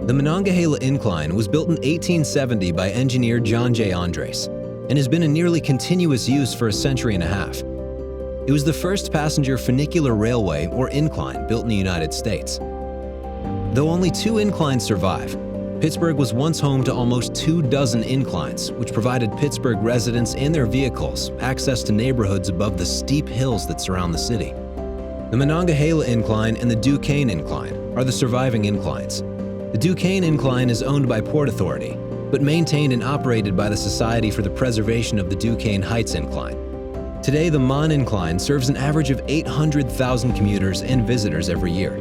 The Monongahela Incline was built in 1870 by engineer John J. Andres and has been in nearly continuous use for a century and a half. It was the first passenger funicular railway, or incline, built in the United States. Though only 2 inclines survive, Pittsburgh was once home to almost 24 inclines, which provided Pittsburgh residents and their vehicles access to neighborhoods above the steep hills that surround the city. The Monongahela Incline and the Duquesne Incline are the surviving inclines. The Duquesne Incline is owned by Port Authority, but maintained and operated by the Society for the Preservation of the Duquesne Heights Incline. Today, the Mon Incline serves an average of 800,000 commuters and visitors every year.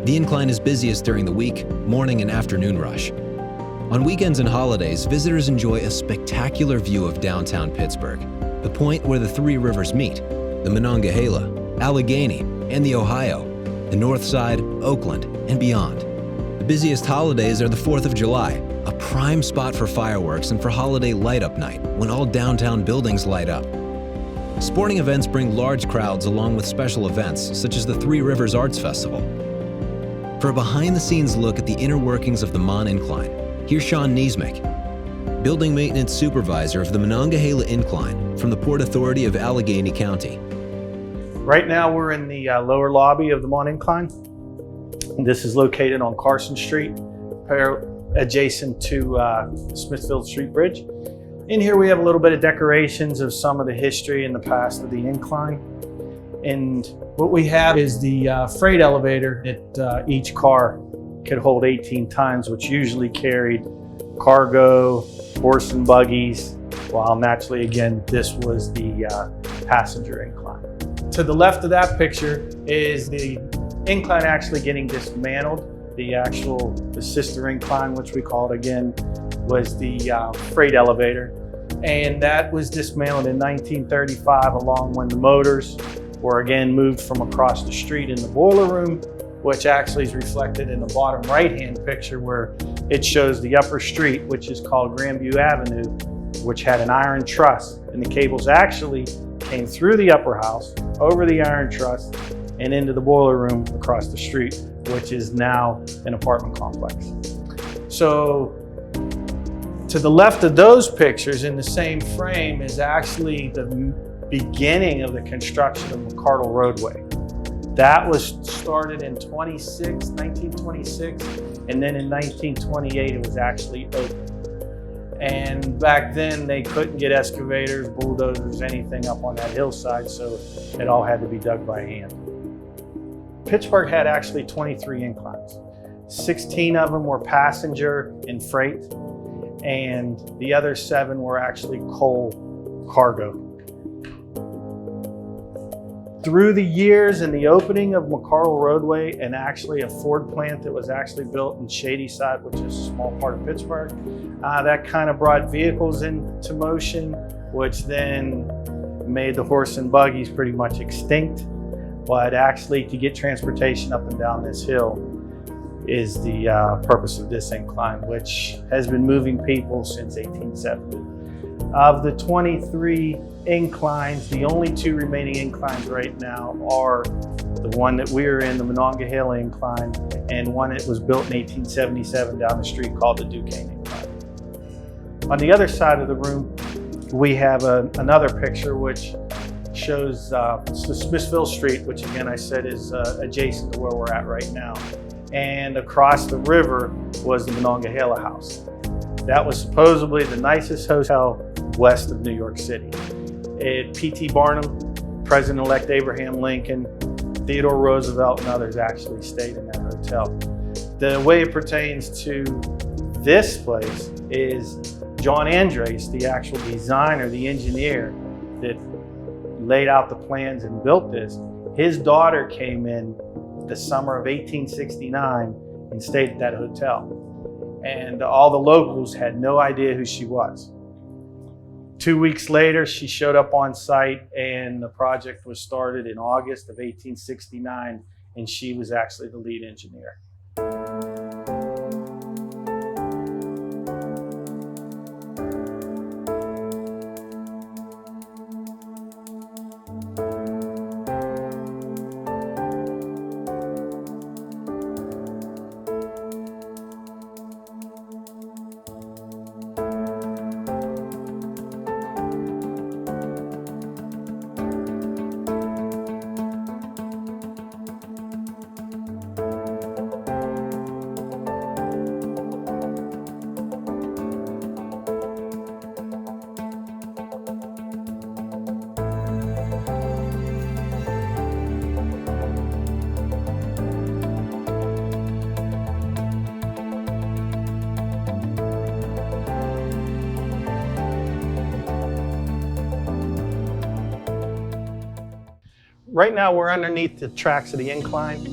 The incline is busiest during the week, morning and afternoon rush. On weekends and holidays, visitors enjoy a spectacular view of downtown Pittsburgh, the point where the 3 rivers meet: the Monongahela, Allegheny, and the Ohio, the North Side, Oakland, and beyond. The busiest holidays are the 4th of July, a prime spot for fireworks and for holiday light-up night, when all downtown buildings light up. Sporting events bring large crowds along with special events, such as the 3 Rivers Arts Festival. For a behind-the-scenes look at the inner workings of the Mon Incline, here's Sean Niesmick, Building Maintenance Supervisor of the Monongahela Incline from the Port Authority of Allegheny County. Right now we're in the lower lobby of the Mon Incline. This is located on Carson Street, adjacent to Smithfield Street Bridge. In here we have a little bit of decorations of some of the history and the past of the incline. And what we have is the freight elevator that each car could hold 18 tons, which usually carried cargo, horse and buggies, while naturally, again, this was the passenger incline. To the left of that picture is the incline actually getting dismantled. The sister incline, which we call it again, was the freight elevator. And that was dismantled in 1935 along when the motors were again moved from across the street in the boiler room, which actually is reflected in the bottom right-hand picture where it shows the upper street, which is called Grandview Avenue, which had an iron truss. And the cables actually came through the upper house, over the iron truss, and into the boiler room across the street, which is now an apartment complex. So to the left of those pictures in the same frame is actually the beginning of the construction of McCardle Roadway. That was started in 1926, and then in 1928 it was actually opened. And back then they couldn't get excavators, bulldozers, anything up on that hillside, so it all had to be dug by hand. Pittsburgh had actually 23 inclines. 16 of them were passenger and freight, and the other 7 were actually coal cargo. Through the years and the opening of McCardle Roadway and actually a Ford plant that was actually built in Shadyside, which is a small part of Pittsburgh, that kind of brought vehicles into motion, which then made the horse and buggies pretty much extinct. But actually to get transportation up and down this hill is the purpose of this incline, which has been moving people since 1870. Of the 23 inclines, the only 2 remaining inclines right now are the one that we're in, the Monongahela Incline, and one that was built in 1877 down the street called the Duquesne Incline. On the other side of the room, we have another picture which shows Smithfield Street, which again I said is adjacent to where we're at right now. And across the river was the Monongahela House. That was supposedly the nicest hotel west of New York City. P.T. Barnum, President-elect Abraham Lincoln, Theodore Roosevelt, and others actually stayed in that hotel. The way it pertains to this place is John Andres, the actual designer, the engineer that laid out the plans and built this. His daughter came in the summer of 1869 and stayed at that hotel. And all the locals had no idea who she was. 2 weeks later, she showed up on site and the project was started in August of 1869, and she was actually the lead engineer. Right now we're underneath the tracks of the incline,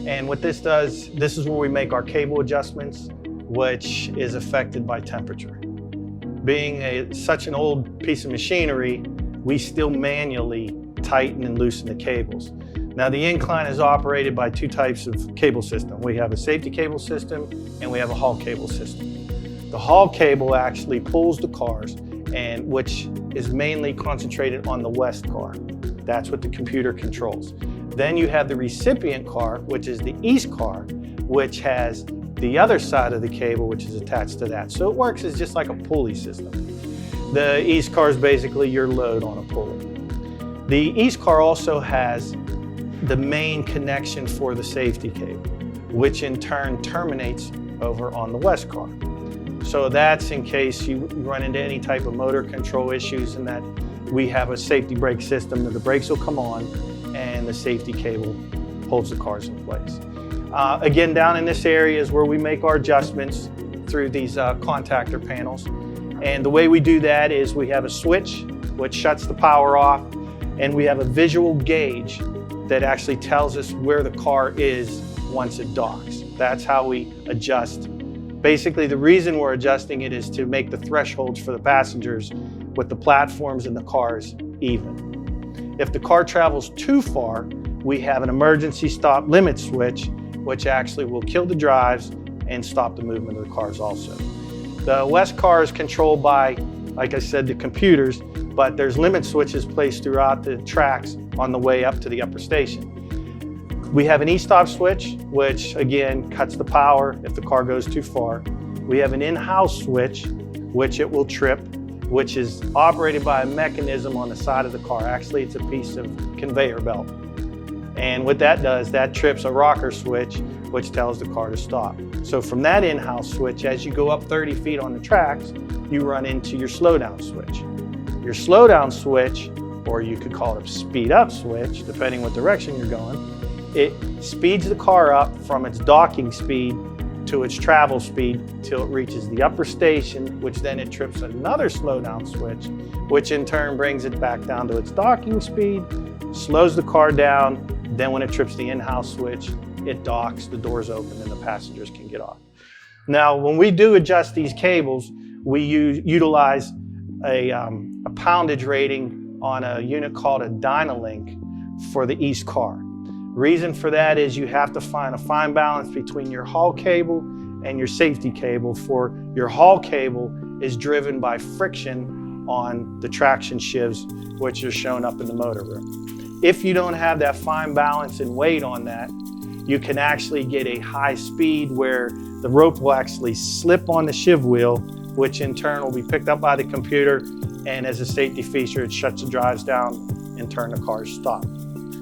and what this does, this is where we make our cable adjustments, which is affected by temperature. Being such an old piece of machinery, we still manually tighten and loosen the cables. Now the incline is operated by two types of cable system. We have a safety cable system and we have a haul cable system. The haul cable actually pulls the cars, and which is mainly concentrated on the west car. That's what the computer controls. Then you have the recipient car, which is the east car, which has the other side of the cable, which is attached to that. So it works as just like a pulley system. The east car is basically your load on a pulley. The east car also has the main connection for the safety cable, which in turn terminates over on the west car. So that's in case you run into any type of motor control issues, and that we have a safety brake system that the brakes will come on and the safety cable holds the cars in place. Again, down in this area is where we make our adjustments through these contactor panels. And the way we do that is we have a switch which shuts the power off, and we have a visual gauge that actually tells us where the car is once it docks. That's how we adjust. Basically, the reason we're adjusting it is to make the thresholds for the passengers with the platforms and the cars even. If the car travels too far, we have an emergency stop limit switch, which actually will kill the drives and stop the movement of the cars also. The west car is controlled by, like I said, the computers, but there's limit switches placed throughout the tracks on the way up to the upper station. We have an e-stop switch, which again cuts the power if the car goes too far. We have an in-house switch, which it will trip, which is operated by a mechanism on the side of the car. Actually, it's a piece of conveyor belt. And what that does, that trips a rocker switch, which tells the car to stop. So from that in-house switch, as you go up 30 feet on the tracks, you run into your slowdown switch. Your slowdown switch, or you could call it a speed up switch, depending what direction you're going, it speeds the car up from its docking speed to its travel speed till it reaches the upper station, which then it trips another slowdown switch, which in turn brings it back down to its docking speed, slows the car down. Then when it trips the in-house switch, it docks, the doors open, and the passengers can get off. Now, when we do adjust these cables, we utilize a poundage rating on a unit called a Dynalink for the east car. Reason for that is you have to find a fine balance between your haul cable and your safety cable. For your haul cable is driven by friction on the traction shifts, which are shown up in the motor room. If you don't have that fine balance and weight on that, you can actually get a high speed where the rope will actually slip on the shiv wheel, which in turn will be picked up by the computer, and as a safety feature, it shuts the drives down and turn the cars stop.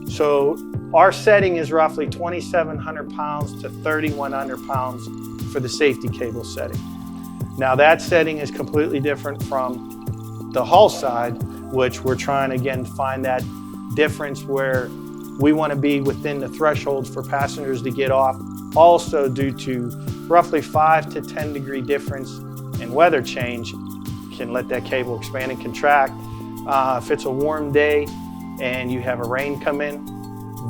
So our setting is roughly 2,700 pounds to 3,100 pounds for the safety cable setting. Now that setting is completely different from the haul side, which we're trying again to find that difference where we want to be within the thresholds for passengers to get off. Also due to roughly 5 to 10 degree difference in weather change can let that cable expand and contract. If it's a warm day and you have a rain come in,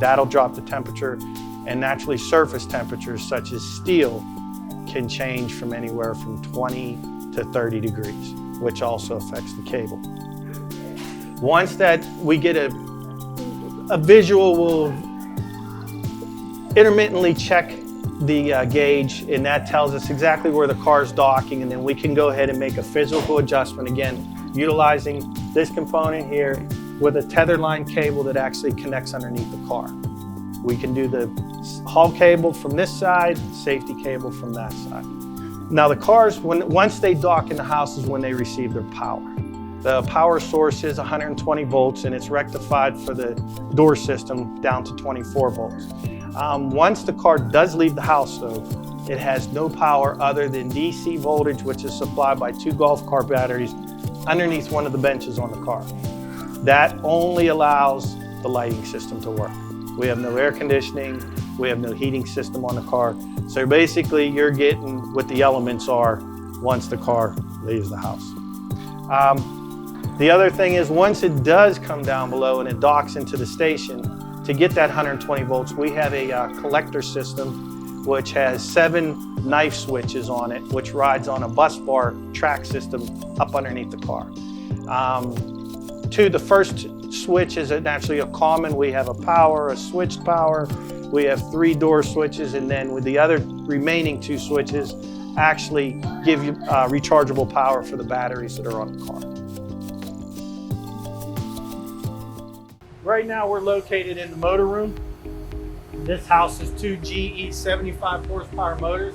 that'll drop the temperature, and naturally surface temperatures such as steel can change from anywhere from 20 to 30 degrees, which also affects the cable. Once that we get a visual, we'll intermittently check the gauge, and that tells us exactly where the car's docking, and then we can go ahead and make a physical adjustment, again, utilizing this component here with a tethered line cable that actually connects underneath the car. We can do the haul cable from this side, safety cable from that side. Now the cars, once they dock in the house is when they receive their power. The power source is 120 volts and it's rectified for the door system down to 24 volts. Once the car does leave the house though, it has no power other than DC voltage, which is supplied by 2 golf cart batteries underneath one of the benches on the car. That only allows the lighting system to work. We have no air conditioning, we have no heating system on the car. So basically you're getting what the elements are once the car leaves the house. The other thing is once it does come down below and it docks into the station, to get that 120 volts, we have a collector system which has 7 knife switches on it, which rides on a bus bar track system up underneath the car. The first switch is actually a common. We have a power, a switched power. We have 3 door switches, and then with the other remaining 2 switches actually give you rechargeable power for the batteries that are on the car. Right now we're located in the motor room. This house is 2 GE 75 horsepower motors.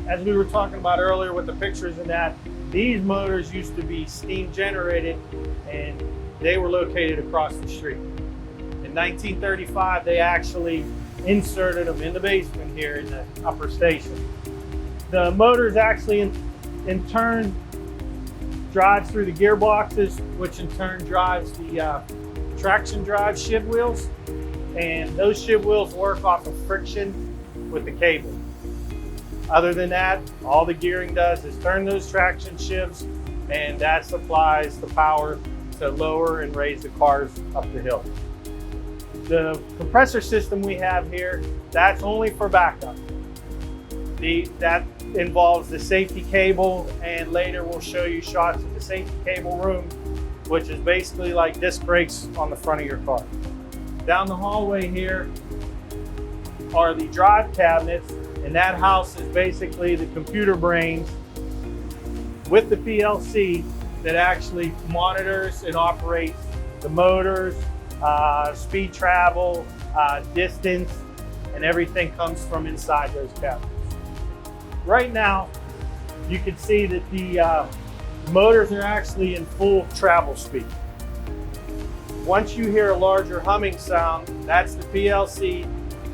As we were talking about earlier with the pictures and that, these motors used to be steam generated and they were located across the street. In 1935, they actually inserted them in the basement here in the upper station. The motors actually in turn drives through the gearboxes, which in turn drives the traction drive shiv wheels. And those shiv wheels work off of friction with the cable. Other than that, all the gearing does is turn those traction shifts, and that supplies the power to lower and raise the cars up the hill. The compressor system we have here, that's only for backup. That involves the safety cable, and later we'll show you shots of the safety cable room, which is basically like disc brakes on the front of your car. Down the hallway here are the drive cabinets, and that house is basically the computer brains with the PLC that actually monitors and operates the motors, speed travel, distance, and everything comes from inside those cabinets. Right now, you can see that the motors are actually in full travel speed. Once you hear a larger humming sound, that's the PLC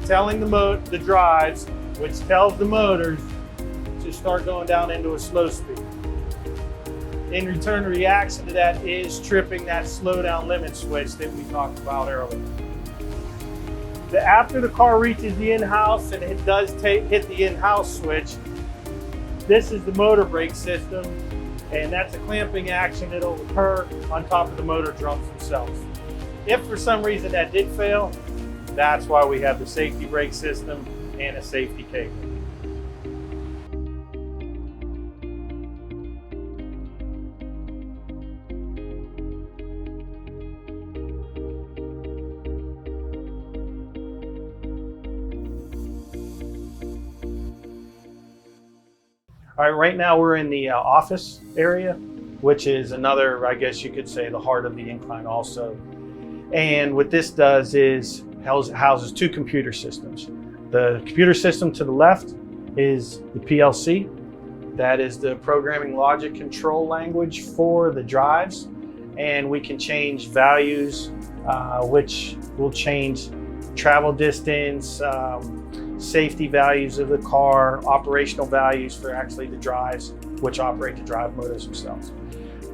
telling the drives, which tells the motors to start going down into a slow speed. In return, the reaction to that is tripping that slow down limit switch that we talked about earlier. After the car reaches the in-house and it does hit the in-house switch, this is the motor brake system, and that's a clamping action that will occur on top of the motor drums themselves. If for some reason that did fail, that's why we have the safety brake system and a safety cable. All right, right now we're in the office area, which is another, I guess you could say, the heart of the incline also. And what this does is houses 2 computer systems. The computer system to the left is the PLC. That is the programming logic control language for the drives. And we can change values, which will change travel distance, safety values of the car, operational values for actually the drives, which operate the drive motors themselves.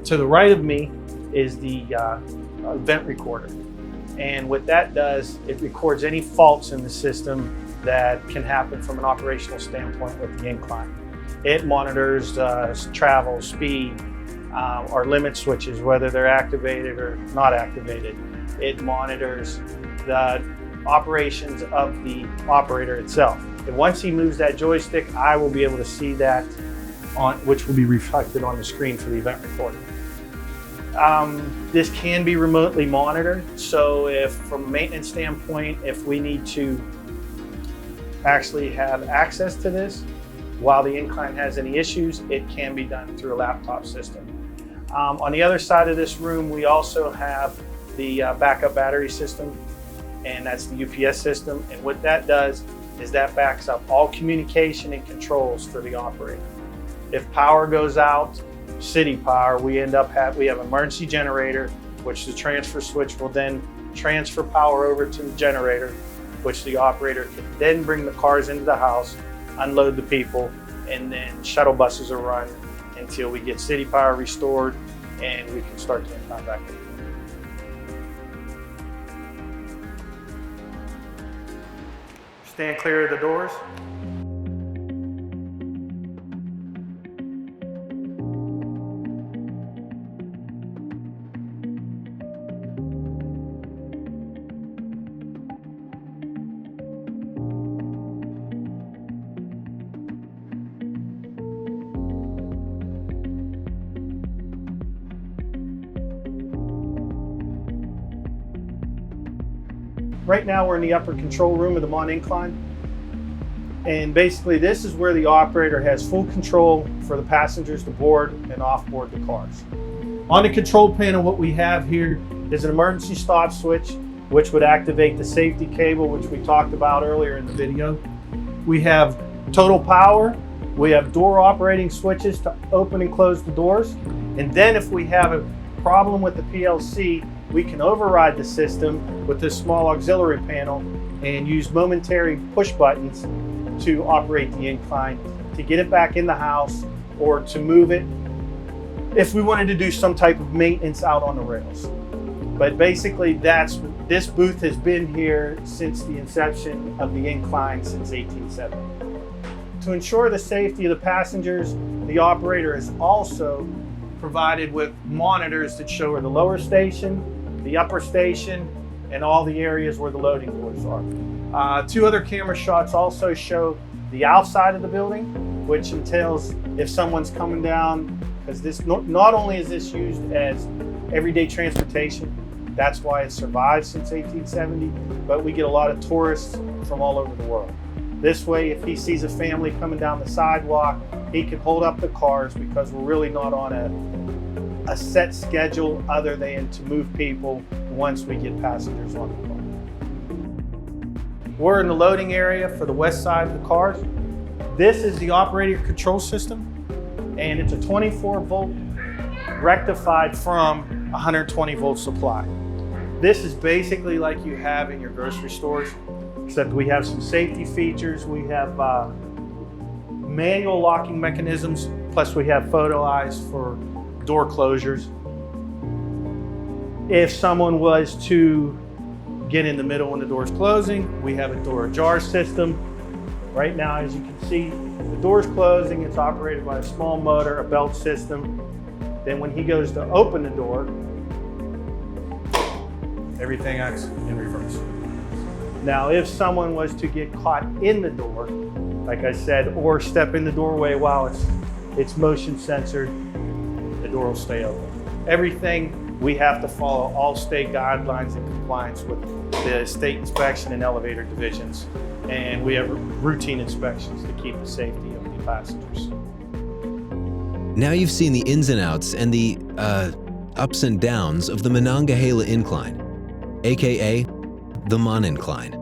To the right of me is the event recorder. And what that does, it records any faults in the system that can happen from an operational standpoint with the incline. It monitors travel, speed, or limit switches, whether they're activated or not activated. It monitors the operations of the operator itself. And once he moves that joystick, I will be able to see that, which will be reflected on the screen for the event recorder. This can be remotely monitored, so if from a maintenance standpoint, if we need to actually have access to this while the incline has any issues, it can be done through a laptop system. On the other side of this room, we also have the backup battery system, and that's the UPS system. And what that does is that backs up all communication and controls for the operator. If power goes out, city power, we have emergency generator, which the transfer switch will then transfer power over to the generator, which the operator can then bring the cars into the house, unload the people, and then shuttle buses are run until we get city power restored and we can start the incline back in. Stand clear of the doors. Right now we're in the upper control room of the Mon Incline. And basically this is where the operator has full control for the passengers to board and off board the cars. On the control panel, what we have here is an emergency stop switch, which would activate the safety cable, which we talked about earlier in the video. We have total power. We have door operating switches to open and close the doors. And then if we have a problem with the PLC, we can override the system with this small auxiliary panel and use momentary push buttons to operate the incline, to get it back in the house or to move it if we wanted to do some type of maintenance out on the rails. But basically this booth has been here since the inception of the incline since 1870. To ensure the safety of the passengers, the operator is also provided with monitors that show where the lower station, the upper station, and all the areas where the loading doors are. Two other camera shots also show the outside of the building, which entails if someone's coming down, because this not only is this used as everyday transportation, that's why it survived since 1870, but we get a lot of tourists from all over the world. This way, if he sees a family coming down the sidewalk, he can hold up the cars because we're really not on a set schedule other than to move people once we get passengers on the car. We're in the loading area for the west side of the cars. This is the operator control system, and it's a 24-volt rectified from 120 volt supply. This is basically like you have in your grocery stores, except we have some safety features. We have manual locking mechanisms, plus we have photo eyes for door closures. If someone was to get in the middle when the door's closing, we have a door ajar system. Right now, as you can see, the door's closing. It's operated by a small motor, a belt system. Then when he goes to open the door, everything acts in reverse. Now, if someone was to get caught in the door, like I said, or step in the doorway while it's motion censored, the door will stay open. Everything we have to follow all state guidelines in compliance with the state inspection and elevator divisions, and we have routine inspections to keep the safety of the passengers. Now you've seen the ins and outs and the ups and downs of the Monongahela Incline, aka the Mon Incline.